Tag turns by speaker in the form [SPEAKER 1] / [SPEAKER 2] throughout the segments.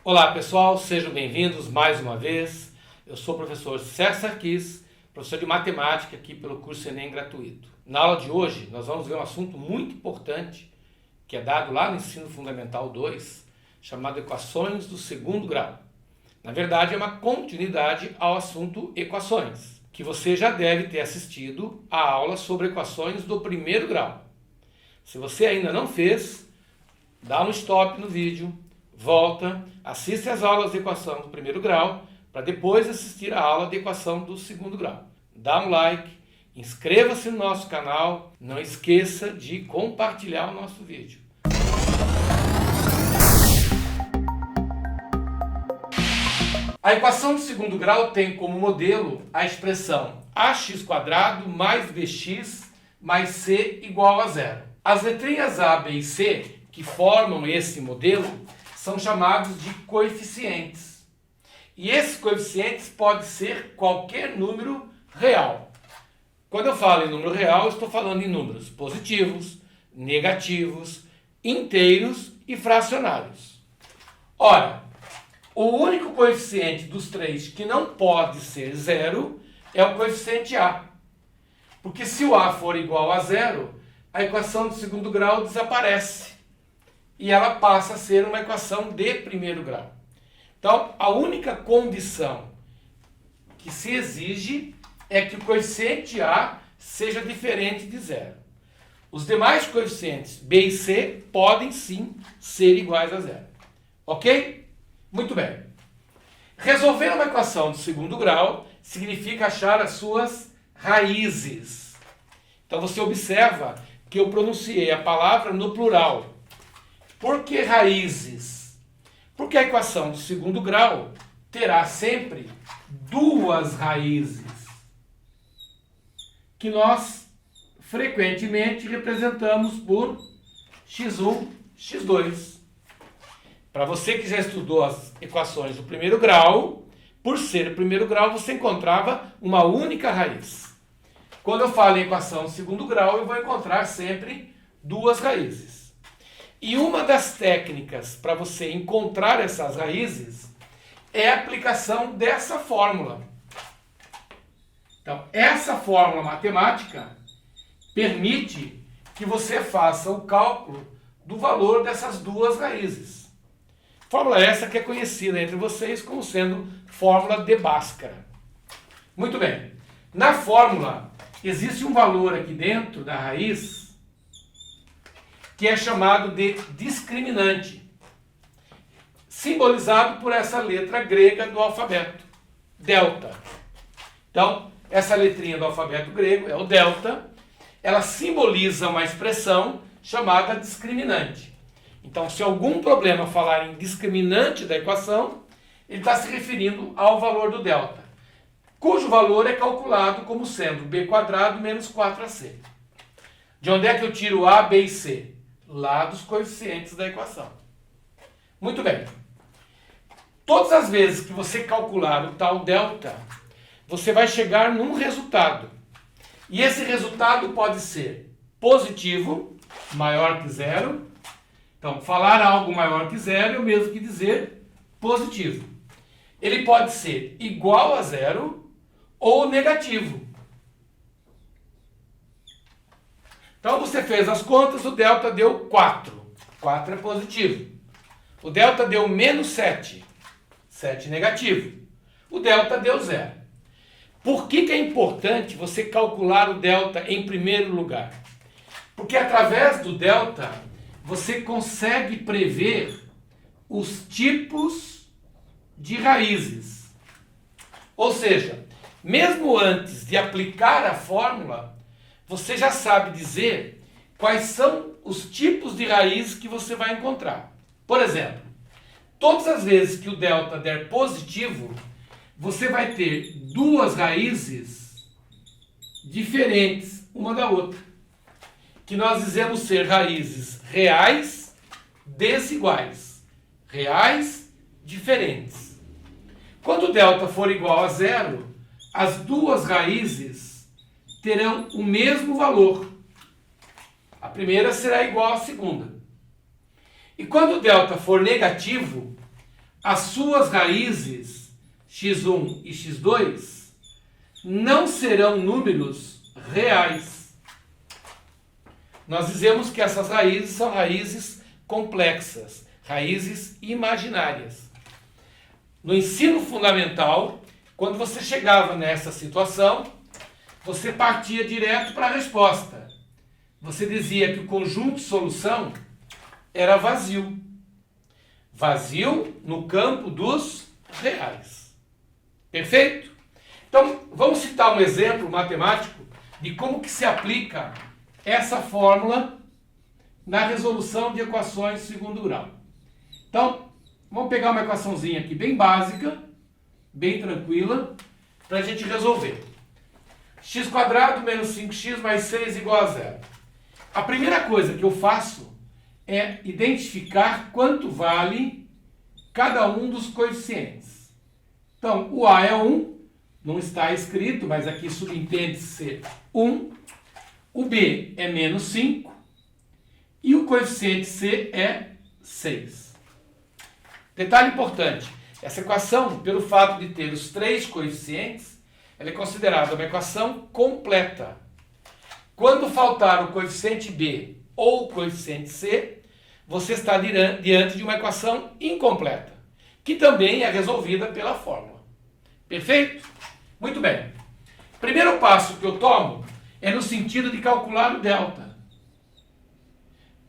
[SPEAKER 1] Olá pessoal, sejam bem-vindos mais uma vez. Eu sou o professor Sérgio Sarquis, professor de matemática aqui pelo curso Enem gratuito. Na aula de hoje nós vamos ver um assunto muito importante que é dado lá no Ensino Fundamental 2, chamado Equações do Segundo Grau. Na verdade é uma continuidade ao assunto Equações, que você já deve ter assistido a aula sobre equações do primeiro grau. Se você ainda não fez, dá um stop no vídeo, volta, assiste às aulas de equação do primeiro grau, para depois assistir a aula de equação do segundo grau. Dá um like, inscreva-se no nosso canal, não esqueça de compartilhar o nosso vídeo. A equação do segundo grau tem como modelo a expressão ax² mais bx mais c igual a zero. As letrinhas A, B e C que formam esse modelo são chamados de coeficientes. E esses coeficientes podem ser qualquer número real. Quando eu falo em número real, eu estou falando em números positivos, negativos, inteiros e fracionários. Ora, o único coeficiente dos três que não pode ser zero é o coeficiente A. Porque se o A for igual a zero, a equação do segundo grau desaparece. E ela passa a ser uma equação de primeiro grau. Então, a única condição que se exige é que o coeficiente A seja diferente de zero. Os demais coeficientes B e C podem sim ser iguais a zero. Ok? Muito bem. Resolver uma equação do segundo grau significa achar as suas raízes. Então você observa que eu pronunciei a palavra no plural. Por que raízes? Porque a equação do segundo grau terá sempre duas raízes, que nós frequentemente representamos por x1, x2. Para você que já estudou as equações do primeiro grau, por ser o primeiro grau, você encontrava uma única raiz. Quando eu falo em equação do segundo grau, eu vou encontrar sempre duas raízes. E uma das técnicas para você encontrar essas raízes é a aplicação dessa fórmula. Então, essa fórmula matemática permite que você faça o cálculo do valor dessas duas raízes. Fórmula essa que é conhecida entre vocês como sendo fórmula de Bhaskara. Muito bem. Na fórmula, existe um valor aqui dentro da raiz que é chamado de discriminante, simbolizado por essa letra grega do alfabeto, delta. Então, essa letrinha do alfabeto grego é o delta, ela simboliza uma expressão chamada discriminante. Então, se algum problema falar em discriminante da equação, ele está se referindo ao valor do delta, cujo valor é calculado como sendo b² menos 4ac. De onde é que eu tiro A, B e C? Lá dos coeficientes da equação. Muito bem. Todas as vezes que você calcular o tal delta, você vai chegar num resultado. E esse resultado pode ser positivo, maior que zero. Então, falar algo maior que zero é o mesmo que dizer positivo. Ele pode ser igual a zero ou negativo. Então você fez as contas, o delta deu 4. 4 é positivo. O delta deu menos 7. 7 negativo. O delta deu 0. Por que é importante você calcular o delta em primeiro lugar? Porque através do delta você consegue prever os tipos de raízes. Ou seja, mesmo antes de aplicar a fórmula, você já sabe dizer quais são os tipos de raízes que você vai encontrar. Por exemplo, todas as vezes que o delta der positivo, você vai ter duas raízes diferentes uma da outra, que nós dizemos ser raízes reais desiguais, reais diferentes. Quando o delta for igual a zero, as duas raízes terão o mesmo valor. A primeira será igual à segunda. E quando o delta for negativo, as suas raízes, x1 e x2, não serão números reais. Nós dizemos que essas raízes são raízes complexas, raízes imaginárias. No ensino fundamental, quando você chegava nessa situação, você partia direto para a resposta. Você dizia que o conjunto de solução era vazio. Vazio no campo dos reais. Perfeito? Então, vamos citar um exemplo matemático de como que se aplica essa fórmula na resolução de equações de segundo grau. Então, vamos pegar uma equaçãozinha aqui bem básica, bem tranquila, para a gente resolver. X² menos 5x mais 6 igual a zero. A primeira coisa que eu faço é identificar quanto vale cada um dos coeficientes. Então, o A é 1, não está escrito, mas aqui subentende ser 1. O B é menos 5 e o coeficiente C é 6. Detalhe importante, essa equação, pelo fato de ter os 3 coeficientes, ela é considerada uma equação completa. Quando faltar o coeficiente B ou o coeficiente C, você está diante de uma equação incompleta, que também é resolvida pela fórmula. Perfeito? Muito bem. Primeiro passo que eu tomo é no sentido de calcular o delta.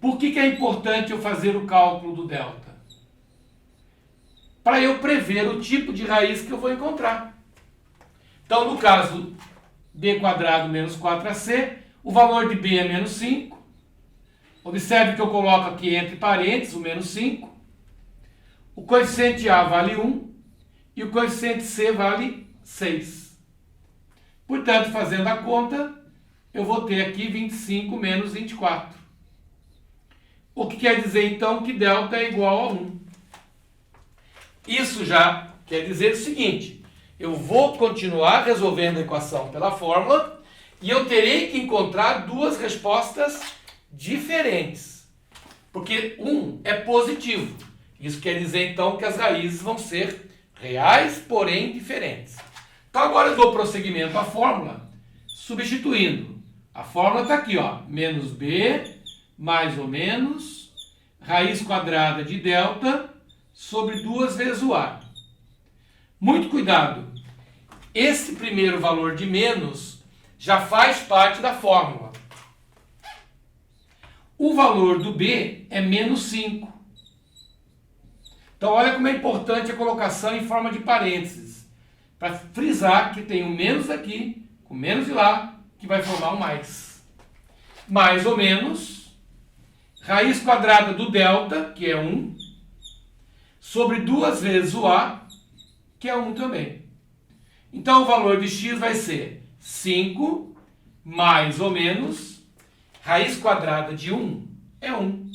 [SPEAKER 1] Por que é importante eu fazer o cálculo do delta? Para eu prever o tipo de raiz que eu vou encontrar. Então, no caso b² menos 4ac, o valor de b é menos 5. Observe que eu coloco aqui entre parênteses o menos 5. O coeficiente A vale 1 e o coeficiente C vale 6. Portanto, fazendo a conta, eu vou ter aqui 25 menos 24. O que quer dizer, então, que delta é igual a 1. Isso já quer dizer o seguinte: eu vou continuar resolvendo a equação pela fórmula e eu terei que encontrar duas respostas diferentes. Porque 1 é positivo. Isso quer dizer, então, que as raízes vão ser reais, porém diferentes. Então, agora eu dou prosseguimento à fórmula, substituindo. A fórmula está aqui, ó, menos b, mais ou menos, raiz quadrada de delta sobre 2 vezes o A. Muito cuidado. Esse primeiro valor de menos já faz parte da fórmula. O valor do B é menos 5. Então, olha como é importante a colocação em forma de parênteses, para frisar que tem um menos aqui, com menos de lá, que vai formar um mais. Mais ou menos, raiz quadrada do delta, que é 1, sobre 2 vezes o A, que é 1 também. Então, o valor de x vai ser 5, mais ou menos, raiz quadrada de 1 é 1,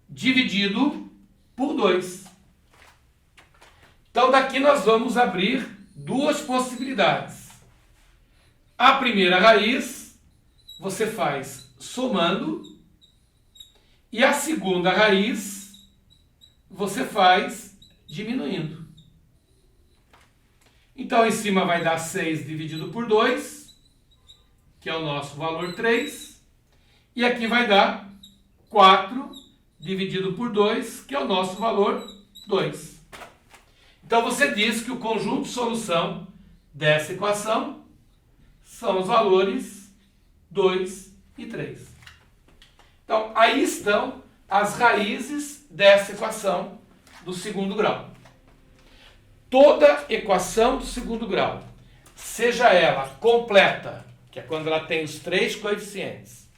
[SPEAKER 1] dividido por 2. Então, daqui nós vamos abrir duas possibilidades. A primeira raiz, você faz somando, e a segunda raiz, você faz diminuindo. Então, em cima vai dar 6 dividido por 2, que é o nosso valor 3. E aqui vai dar 4 dividido por 2, que é o nosso valor 2. Então, você diz que o conjunto de solução dessa equação são os valores 2 e 3. Então, aí estão as raízes dessa equação do segundo grau. Toda equação do segundo grau, seja ela completa, que é quando ela tem os 3 coeficientes,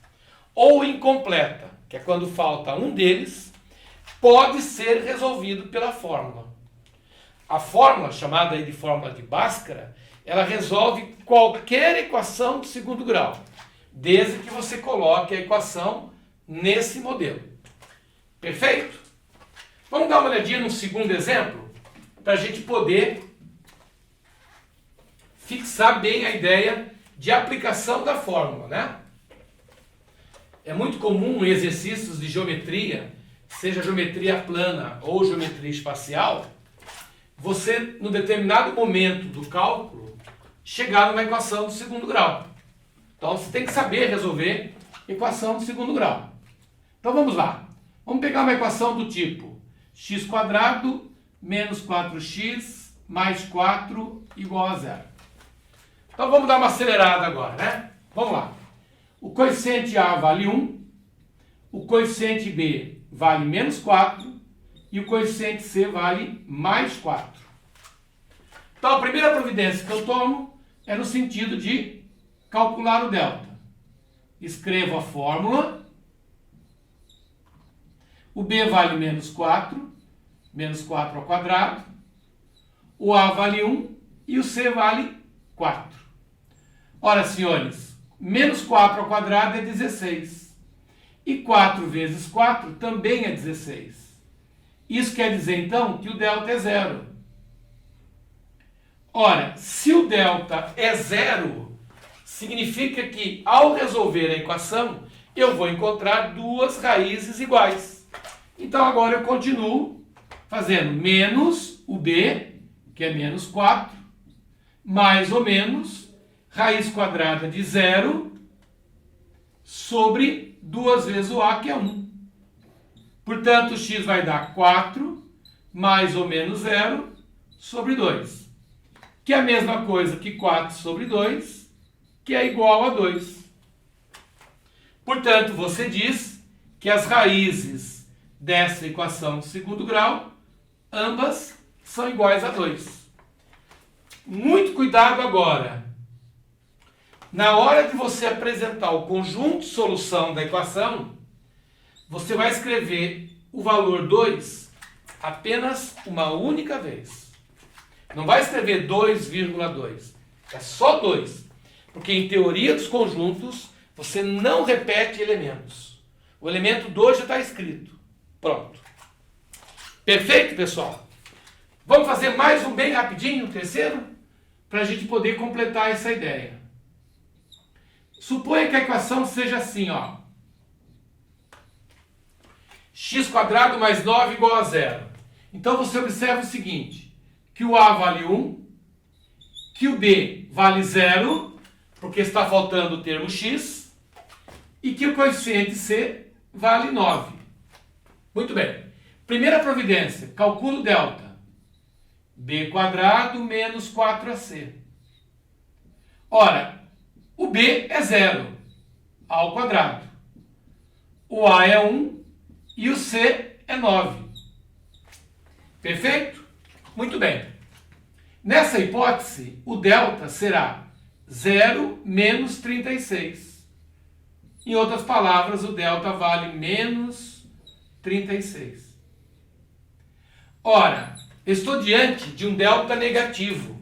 [SPEAKER 1] ou incompleta, que é quando falta um deles, pode ser resolvido pela fórmula. A fórmula, chamada aí de fórmula de Bhaskara, ela resolve qualquer equação do segundo grau, desde que você coloque a equação nesse modelo. Perfeito? Vamos dar uma olhadinha no segundo exemplo, para a gente poder fixar bem a ideia de aplicação da fórmula, né? É muito comum em exercícios de geometria seja geometria plana ou geometria espacial, você, no determinado momento do cálculo, chegar numa equação do segundo grau. Então, você tem que saber resolver equação do segundo grau. Então, vamos lá. Vamos pegar uma equação do tipo x² menos 4x mais 4 igual a zero. Então, vamos dar uma acelerada agora, né? Vamos lá. O coeficiente A vale 1, o coeficiente B vale menos 4 e o coeficiente C vale mais 4. Então, a primeira providência que eu tomo é no sentido de calcular o delta. Escrevo a fórmula. O B vale menos 4 ao quadrado. O A vale 1 e o C vale 4. Ora, senhores, menos 4 ao quadrado é 16. E 4 vezes 4 também é 16. Isso quer dizer, então, que o delta é zero. Ora, se o delta é zero, significa que, ao resolver a equação, eu vou encontrar duas raízes iguais. Então, agora eu continuo fazendo menos o B, que é menos 4, mais ou menos raiz quadrada de zero sobre 2 vezes o A, que é 1. Portanto, x vai dar 4 mais ou menos zero sobre 2. Que é a mesma coisa que 4 sobre 2, que é igual a 2. Portanto, você diz que as raízes dessa equação de segundo grau, ambas são iguais a 2. Muito cuidado agora. Na hora de você apresentar o conjunto de solução da equação, você vai escrever o valor 2 apenas uma única vez. Não vai escrever 2,2. É só 2. Porque em teoria dos conjuntos, você não repete elementos. O elemento 2 já está escrito. Pronto. Perfeito, pessoal? Vamos fazer mais um bem rapidinho, o terceiro, para a gente poder completar essa ideia. Suponha que a equação seja assim, ó. x² mais 9 igual a zero. Então você observa o seguinte, que o A vale 1, que o B vale 0, porque está faltando o termo x, e que o coeficiente C vale 9. Muito bem. Primeira providência, calculo o delta. B² menos 4AC. Ora, o B é 0 ao quadrado. O A é 1 e o C é 9. Perfeito? Muito bem. Nessa hipótese, o delta será 0 menos 36. Em outras palavras, o delta vale menos 36. Ora, estou diante de um delta negativo.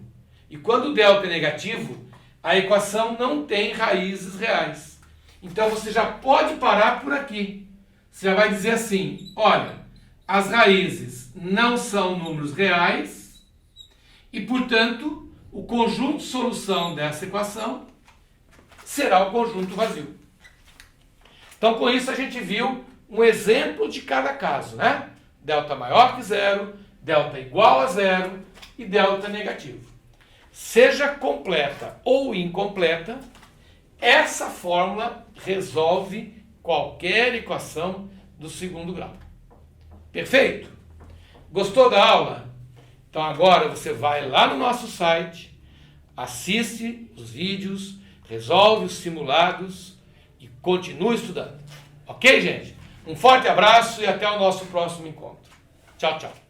[SPEAKER 1] E quando o delta é negativo, a equação não tem raízes reais. Então você já pode parar por aqui. Você já vai dizer assim, olha, as raízes não são números reais e, portanto, o conjunto de solução dessa equação será o conjunto vazio. Então, com isso, a gente viu um exemplo de cada caso, né? Delta maior que zero, delta igual a zero e delta negativo. Seja completa ou incompleta, essa fórmula resolve qualquer equação do segundo grau. Perfeito? Gostou da aula? Então agora você vai lá no nosso site, assiste os vídeos, resolve os simulados e continue estudando. Ok, gente? Um forte abraço e até o nosso próximo encontro. Tchau, tchau.